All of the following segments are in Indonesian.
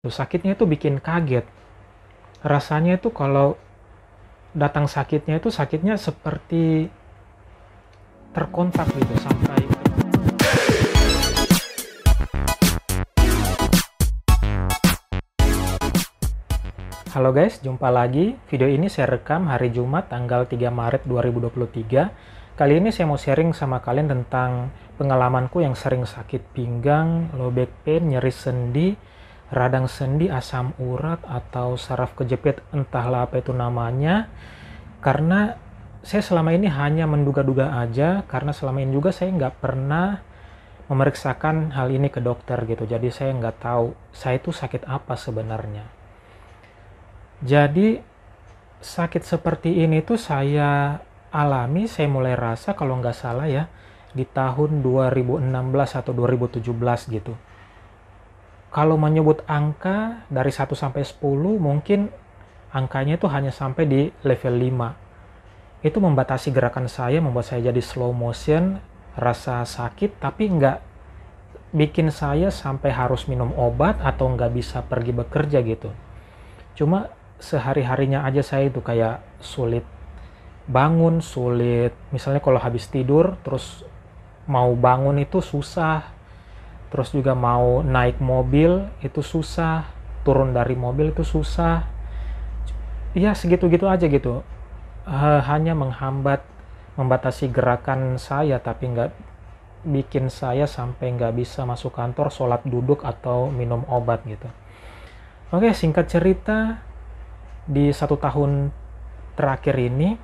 Sakitnya itu bikin kaget. Rasanya itu kalau datang sakitnya itu sakitnya seperti terkontak gitu sampai. Halo guys, jumpa lagi. Video ini saya rekam hari Jumat tanggal 3 Maret 2023. Kali ini saya mau sharing sama kalian tentang pengalamanku yang sering sakit pinggang, low back pain, nyeri sendi, radang sendi, asam urat, atau saraf kejepit, entahlah apa itu namanya. Karena saya selama ini hanya menduga-duga aja, karena selama ini juga saya nggak pernah memeriksakan hal ini ke dokter gitu. Jadi saya nggak tahu saya itu sakit apa sebenarnya. Jadi sakit seperti ini tuh saya alami, saya mulai rasa kalau nggak salah ya, di tahun 2016 atau 2017 gitu. Kalau menyebut angka dari 1 sampai 10, mungkin angkanya itu hanya sampai di level 5. Itu membatasi gerakan saya, membuat saya jadi slow motion, rasa sakit, tapi nggak bikin saya sampai harus minum obat atau nggak bisa pergi bekerja gitu. Cuma sehari-harinya aja saya itu kayak sulit bangun, sulit misalnya kalau habis tidur terus mau bangun itu susah, terus juga mau naik mobil itu susah, turun dari mobil itu susah, ya segitu-gitu aja gitu. Hanya menghambat, membatasi gerakan saya, tapi nggak bikin saya sampai nggak bisa masuk kantor, sholat duduk, atau minum obat gitu. Oke, singkat cerita, di 1 tahun terakhir ini,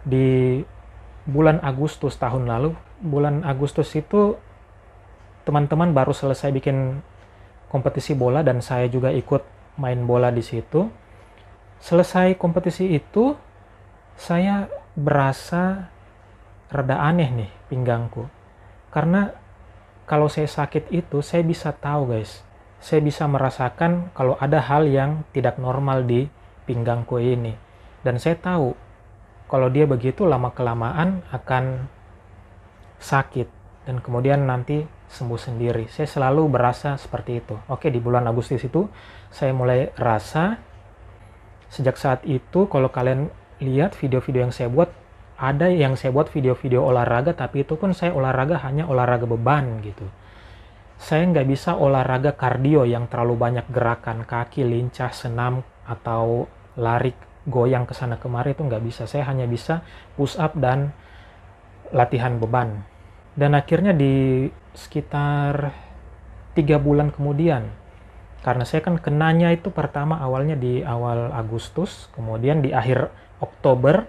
di bulan Agustus tahun lalu, bulan Agustus itu teman-teman baru selesai bikin kompetisi bola dan saya juga ikut main bola di situ. Selesai kompetisi itu, saya berasa rada aneh nih pinggangku. Karena kalau saya sakit itu, saya bisa tahu guys, saya bisa merasakan kalau ada hal yang tidak normal di pinggangku ini. Dan saya tahu kalau dia begitu lama-kelamaan akan sakit dan kemudian nanti sembuh sendiri. Saya selalu berasa seperti itu. Oke, di bulan Agustus itu saya mulai rasa. Sejak saat itu kalau kalian lihat video-video yang saya buat, ada yang saya buat video-video olahraga, tapi itu pun saya olahraga hanya olahraga beban gitu. Saya nggak bisa olahraga kardio yang terlalu banyak gerakan kaki, lincah, senam, atau lari goyang ke sana kemari, itu nggak bisa. Saya hanya bisa push up dan latihan beban. Dan akhirnya di sekitar 3 bulan kemudian, karena saya kan kenanya itu pertama awalnya di awal Agustus, kemudian di akhir Oktober,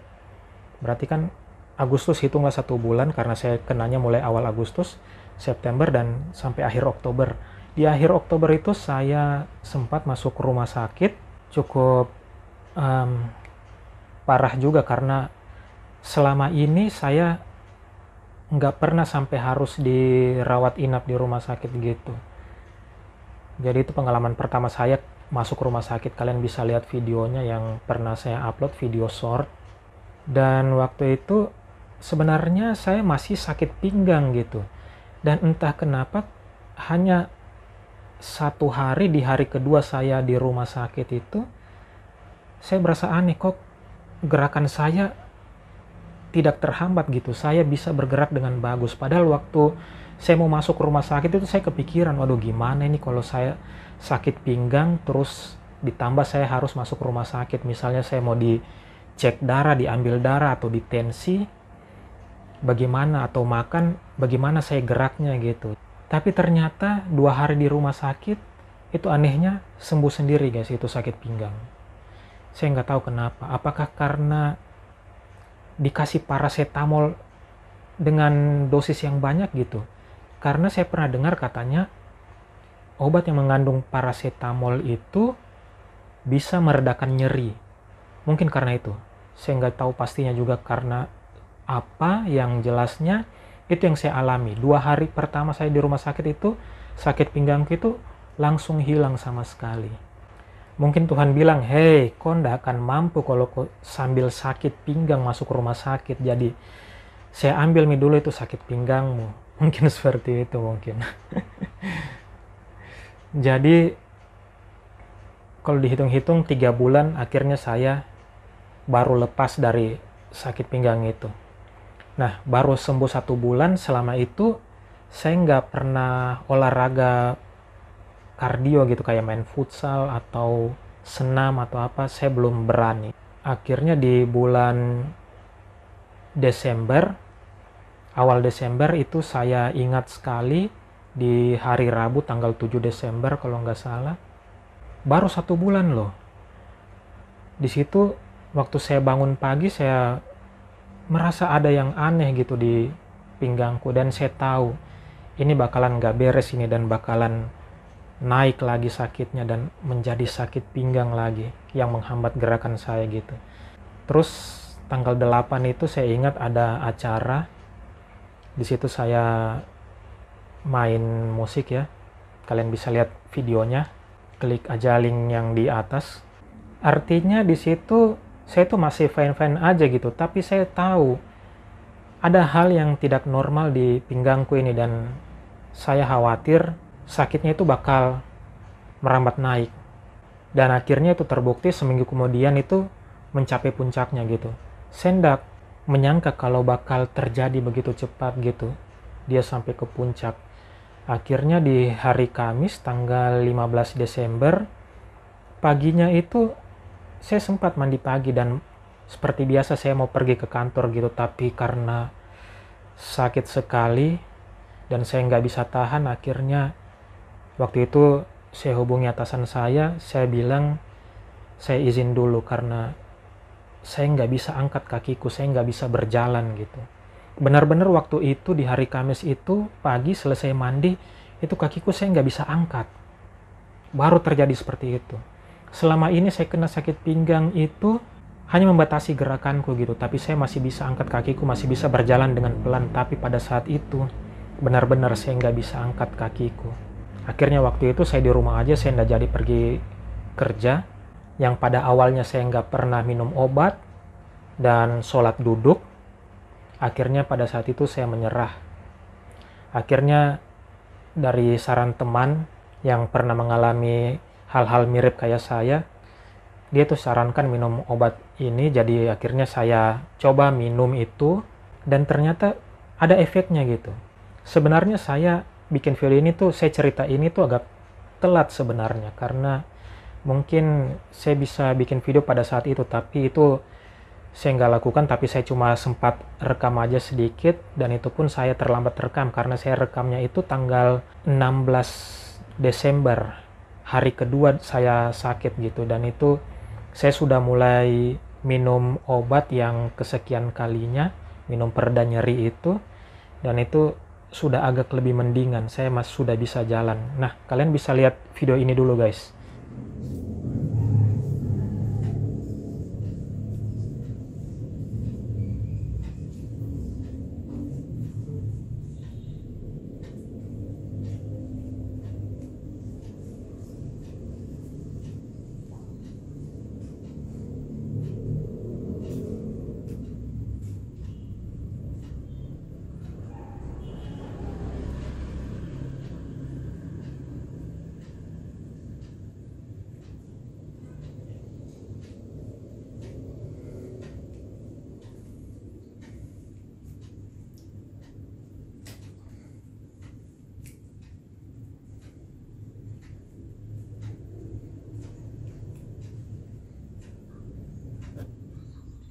berarti kan Agustus hitunglah 1 bulan karena saya kenanya mulai awal Agustus, September, dan sampai akhir Oktober. Di akhir Oktober itu saya sempat masuk rumah sakit, cukup parah juga karena selama ini saya nggak pernah sampai harus dirawat inap di rumah sakit gitu. Jadi itu pengalaman pertama saya masuk rumah sakit. Kalian bisa lihat videonya yang pernah saya upload, video short. Dan waktu itu sebenarnya saya masih sakit pinggang gitu. Dan entah kenapa hanya 1 hari, di hari kedua saya di rumah sakit itu, saya berasa aneh, kok gerakan saya tidak terhambat gitu. Saya bisa bergerak dengan bagus. Padahal waktu saya mau masuk rumah sakit itu saya kepikiran, waduh gimana ini kalau saya sakit pinggang terus ditambah saya harus masuk rumah sakit. Misalnya saya mau dicek darah, diambil darah, atau ditensi, bagaimana, atau makan, bagaimana saya geraknya gitu. Tapi ternyata 2 hari di rumah sakit, itu anehnya sembuh sendiri guys, itu sakit pinggang. Saya nggak tahu kenapa. Apakah karena dikasih paracetamol dengan dosis yang banyak gitu? Karena saya pernah dengar katanya obat yang mengandung paracetamol itu bisa meredakan nyeri. Mungkin karena itu. Saya nggak tahu pastinya juga karena apa, yang jelasnya itu yang saya alami. 2 hari pertama saya di rumah sakit itu, sakit pinggangku itu langsung hilang sama sekali. Mungkin Tuhan bilang, hei, kau nggak akan mampu kalau kau sambil sakit pinggang masuk rumah sakit. Jadi saya ambil dulu itu sakit pinggangmu. Mungkin seperti itu mungkin. Jadi Kalau dihitung-hitung 3 bulan akhirnya saya baru lepas dari sakit pinggang itu. Nah, baru sembuh 1 bulan. Selama itu saya nggak pernah olahraga kardio gitu, kayak main futsal atau senam atau apa, saya belum berani. Akhirnya di bulan Desember, awal Desember itu saya ingat sekali, di hari Rabu tanggal 7 Desember kalau nggak salah, baru 1 bulan loh. Di situ waktu saya bangun pagi, saya merasa ada yang aneh gitu di pinggangku, dan saya tahu ini bakalan nggak beres ini, dan bakalan naik lagi sakitnya dan menjadi sakit pinggang lagi yang menghambat gerakan saya gitu. Terus tanggal 8 itu saya ingat ada acara. Di situ saya main musik ya. Kalian bisa lihat videonya. Klik aja link yang di atas. Artinya di situ saya tuh masih fine-fine aja gitu, tapi saya tahu ada hal yang tidak normal di pinggangku ini, dan saya khawatir sakitnya itu bakal merambat naik. Dan akhirnya itu terbukti, seminggu kemudian itu mencapai puncaknya gitu. Saya tidak menyangka kalau bakal terjadi begitu cepat gitu, dia sampai ke puncak. Akhirnya di hari Kamis tanggal 15 Desember paginya itu saya sempat mandi pagi, dan seperti biasa saya mau pergi ke kantor gitu, tapi karena sakit sekali dan saya nggak bisa tahan, akhirnya waktu itu saya hubungi atasan saya bilang saya izin dulu karena saya nggak bisa angkat kakiku, saya nggak bisa berjalan gitu. Benar-benar waktu itu di hari Kamis itu pagi selesai mandi, itu kakiku saya nggak bisa angkat. Baru terjadi seperti itu. Selama ini saya kena sakit pinggang itu hanya membatasi gerakanku gitu, tapi saya masih bisa angkat kakiku, masih bisa berjalan dengan pelan. Tapi pada saat itu benar-benar saya nggak bisa angkat kakiku. Akhirnya waktu itu saya di rumah aja, saya nggak jadi pergi kerja. Yang pada awalnya saya nggak pernah minum obat dan sholat duduk. Akhirnya pada saat itu saya menyerah. Akhirnya dari saran teman yang pernah mengalami hal-hal mirip kayak saya, dia tuh sarankan minum obat ini. Jadi akhirnya saya coba minum itu, dan ternyata ada efeknya gitu. Sebenarnya saya bikin video ini tuh, saya cerita ini tuh agak telat sebenarnya, karena mungkin saya bisa bikin video pada saat itu, tapi itu saya nggak lakukan. Tapi saya cuma sempat rekam aja sedikit, dan itu pun saya terlambat rekam karena saya rekamnya itu tanggal 16 Desember, hari kedua saya sakit gitu. Dan itu saya sudah mulai minum obat yang kesekian kalinya, minum pereda nyeri itu, dan itu sudah agak lebih mendingan, saya masih sudah bisa jalan. Nah, kalian bisa lihat video ini dulu guys.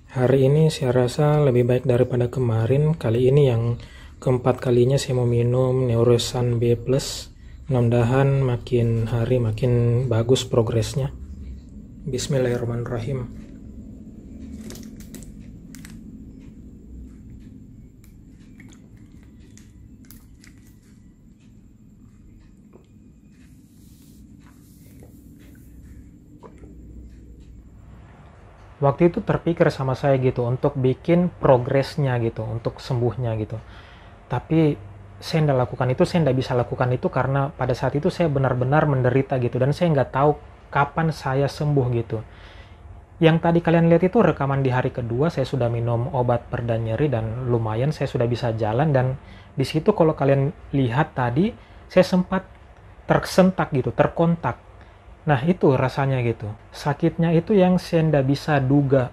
Hari ini saya rasa lebih baik daripada kemarin. Kali ini yang keempat kalinya saya mau minum Neurosan B+. Mudah-mudahan makin hari makin bagus progresnya. Bismillahirrahmanirrahim. Waktu itu terpikir sama saya gitu untuk bikin progresnya gitu, untuk sembuhnya gitu. Tapi saya tidak lakukan itu, saya tidak bisa lakukan itu karena pada saat itu saya benar-benar menderita gitu, dan saya nggak tahu kapan saya sembuh gitu. Yang tadi kalian lihat itu rekaman di hari kedua, saya sudah minum obat pereda nyeri dan lumayan saya sudah bisa jalan. Dan di situ kalau kalian lihat tadi, saya sempat tersentak gitu, terkontak. Nah itu rasanya gitu. Sakitnya itu yang saya nggak bisa duga,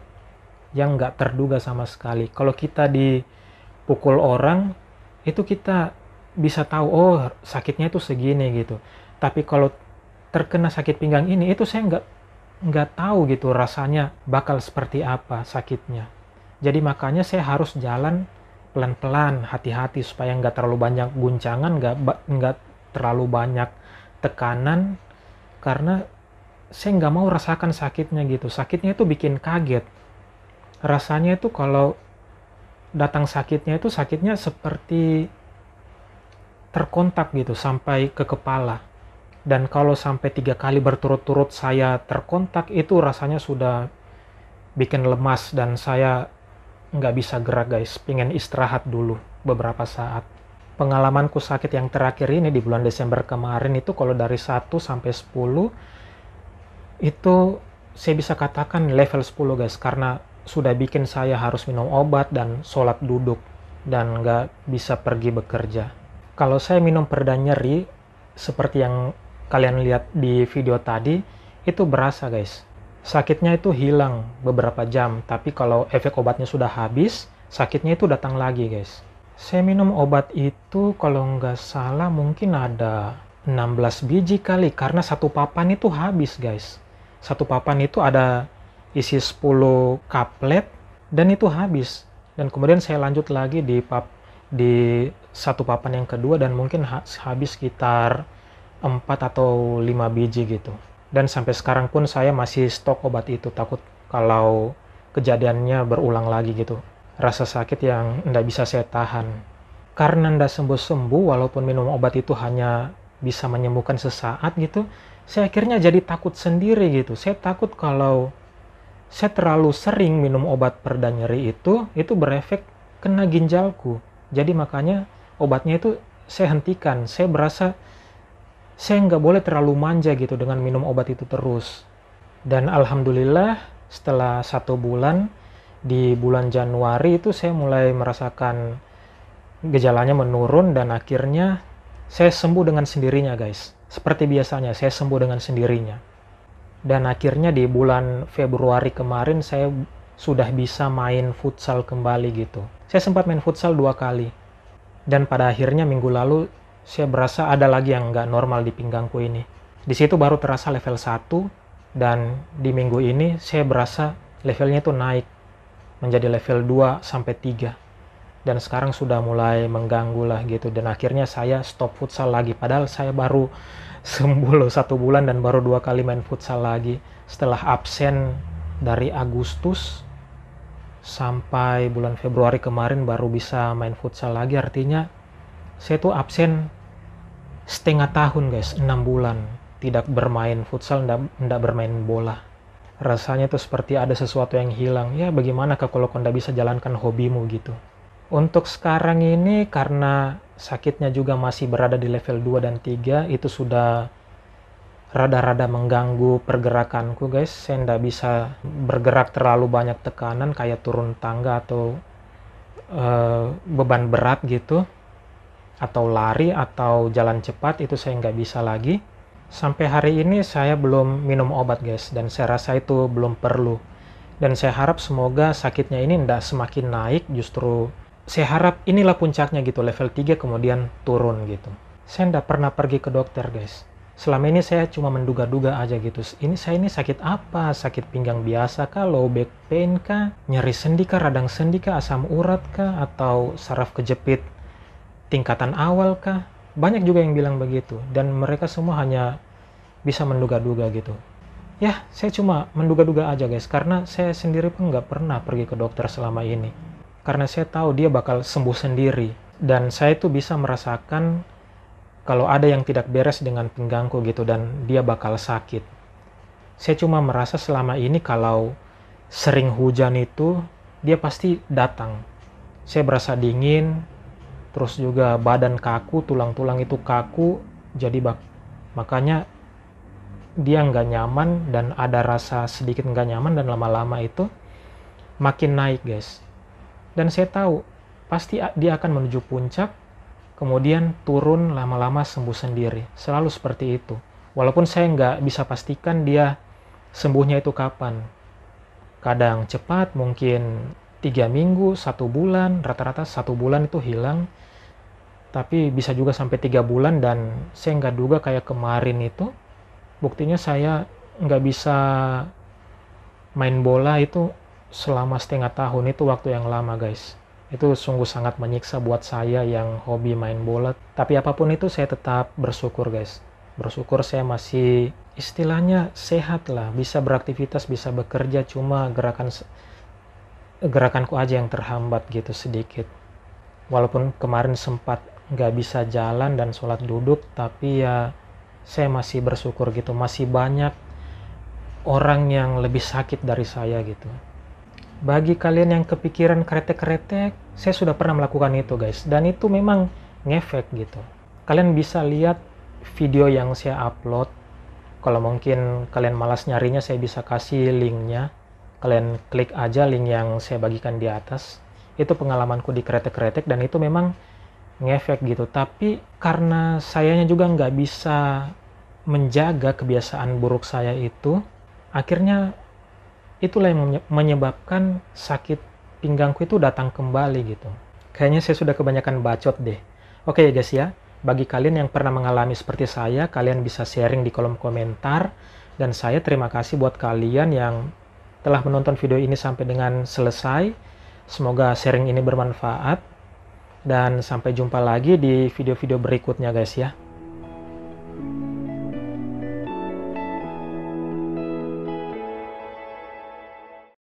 yang nggak terduga sama sekali. Kalau kita dipukul orang, itu kita bisa tahu, oh sakitnya itu segini gitu. Tapi kalau terkena sakit pinggang ini, itu saya nggak tahu gitu rasanya bakal seperti apa sakitnya. Jadi makanya saya harus jalan pelan-pelan, hati-hati supaya nggak terlalu banyak guncangan, nggak terlalu banyak tekanan, karena saya nggak mau rasakan sakitnya gitu. Sakitnya itu bikin kaget. Rasanya itu kalau datang sakitnya itu sakitnya seperti terkontak gitu sampai ke kepala. Dan kalau sampai 3 kali berturut-turut saya terkontak, itu rasanya sudah bikin lemas dan saya nggak bisa gerak guys. Pengen istirahat dulu beberapa saat. Pengalamanku sakit yang terakhir ini di bulan Desember kemarin itu kalau dari 1 sampai 10, itu saya bisa katakan level 10 guys. Karena sudah bikin saya harus minum obat dan sholat duduk dan nggak bisa pergi bekerja. Kalau saya minum pereda nyeri, seperti yang kalian lihat di video tadi, itu berasa guys. Sakitnya itu hilang beberapa jam, tapi kalau efek obatnya sudah habis, sakitnya itu datang lagi guys. Saya minum obat itu kalau nggak salah mungkin ada 16 biji kali, karena satu papan itu habis guys. Satu papan itu ada isi 10 kaplet, dan itu habis. Dan kemudian saya lanjut lagi di satu papan yang kedua, dan mungkin habis sekitar 4 atau 5 biji gitu. Dan sampai sekarang pun saya masih stok obat itu, takut kalau kejadiannya berulang lagi gitu. Rasa sakit yang tidak bisa saya tahan. Karena tidak sembuh-sembuh, walaupun minum obat itu hanya bisa menyembuhkan sesaat gitu, saya akhirnya jadi takut sendiri gitu. Saya takut kalau saya terlalu sering minum obat pereda nyeri itu berefek kena ginjalku. Jadi makanya obatnya itu saya hentikan. Saya berasa saya nggak boleh terlalu manja gitu dengan minum obat itu terus. Dan alhamdulillah setelah 1 bulan, di bulan Januari itu saya mulai merasakan gejalanya menurun dan akhirnya saya sembuh dengan sendirinya guys. Seperti biasanya saya sembuh dengan sendirinya. Dan akhirnya di bulan Februari kemarin saya sudah bisa main futsal kembali gitu. Saya sempat main futsal 2 kali. Dan pada akhirnya minggu lalu saya berasa ada lagi yang nggak normal di pinggangku ini. Di situ baru terasa level 1, dan di minggu ini saya berasa levelnya itu naik menjadi level 2 sampai 3. Dan sekarang sudah mulai mengganggu lah gitu, dan akhirnya saya stop futsal lagi. Padahal saya baru sembuh loh 1 bulan dan baru 2 kali main futsal lagi. Setelah absen dari Agustus sampai bulan Februari kemarin baru bisa main futsal lagi, artinya saya tuh absen setengah tahun guys, 6 bulan tidak bermain futsal, tidak bermain bola. Rasanya tuh seperti ada sesuatu yang hilang. Ya bagaimana kalau kau tidak bisa jalankan hobimu gitu. Untuk sekarang ini karena sakitnya juga masih berada di level 2 dan 3, itu sudah rada-rada mengganggu pergerakanku guys. Saya tidak bisa bergerak terlalu banyak tekanan kayak turun tangga atau beban berat gitu, atau lari atau jalan cepat, itu saya nggak bisa lagi. Sampai hari ini saya belum minum obat guys, dan saya rasa itu belum perlu. Dan saya harap semoga sakitnya ini tidak semakin naik, justru saya harap inilah puncaknya gitu, level 3 kemudian turun gitu. Saya tidak pernah pergi ke dokter guys. Selama ini saya cuma menduga-duga aja gitu. Saya ini sakit apa? Sakit pinggang biasa kah? Low back pain kah? Nyeri sendi kah? Radang sendi kah? Asam urat kah? Atau saraf kejepit tingkatan awal kah? Banyak juga yang bilang begitu, dan mereka semua hanya bisa menduga-duga gitu. Ya, saya cuma menduga-duga aja guys, karena saya sendiri pun nggak pernah pergi ke dokter selama ini. Karena saya tahu dia bakal sembuh sendiri, dan saya tuh bisa merasakan kalau ada yang tidak beres dengan pinggangku gitu, dan dia bakal sakit. Saya cuma merasa selama ini kalau sering hujan itu, dia pasti datang. Saya berasa dingin, terus juga badan kaku, tulang-tulang itu kaku, jadi makanya dia nggak nyaman, dan ada rasa sedikit nggak nyaman, dan lama-lama itu makin naik guys. Dan saya tahu pasti dia akan menuju puncak, kemudian turun, lama-lama sembuh sendiri. Selalu seperti itu. Walaupun saya nggak bisa pastikan dia sembuhnya itu kapan. Kadang cepat, mungkin 3 minggu, 1 bulan, rata-rata 1 bulan itu hilang. Tapi bisa juga sampai 3 bulan, dan saya nggak duga kayak kemarin itu, buktinya saya nggak bisa main bola itu selama setengah tahun. Itu waktu yang lama, guys. Itu sungguh sangat menyiksa buat saya yang hobi main bola. Tapi apapun itu saya tetap bersyukur, guys. Bersyukur saya masih istilahnya sehat lah, bisa beraktivitas, bisa bekerja, cuma gerakanku aja yang terhambat gitu sedikit. Walaupun kemarin sempat nggak bisa jalan dan sholat duduk, tapi ya saya masih bersyukur gitu. Masih banyak orang yang lebih sakit dari saya gitu. Bagi kalian yang kepikiran kretek-kretek, saya sudah pernah melakukan itu, guys. Dan itu memang ngefek gitu. Kalian bisa lihat video yang saya upload. Kalau mungkin kalian malas nyarinya, saya bisa kasih linknya. Kalian klik aja link yang saya bagikan di atas. Itu pengalamanku di kretek-kretek, dan itu memang ngefek gitu. Tapi karena sayanya juga nggak bisa menjaga kebiasaan buruk saya itu, akhirnya itulah yang menyebabkan sakit pinggangku itu datang kembali gitu. Kayaknya saya sudah kebanyakan bacot deh. Oke ya guys ya, bagi kalian yang pernah mengalami seperti saya, kalian bisa sharing di kolom komentar. Dan saya terima kasih buat kalian yang telah menonton video ini sampai dengan selesai. Semoga sharing ini bermanfaat. Dan sampai jumpa lagi di video-video berikutnya guys ya.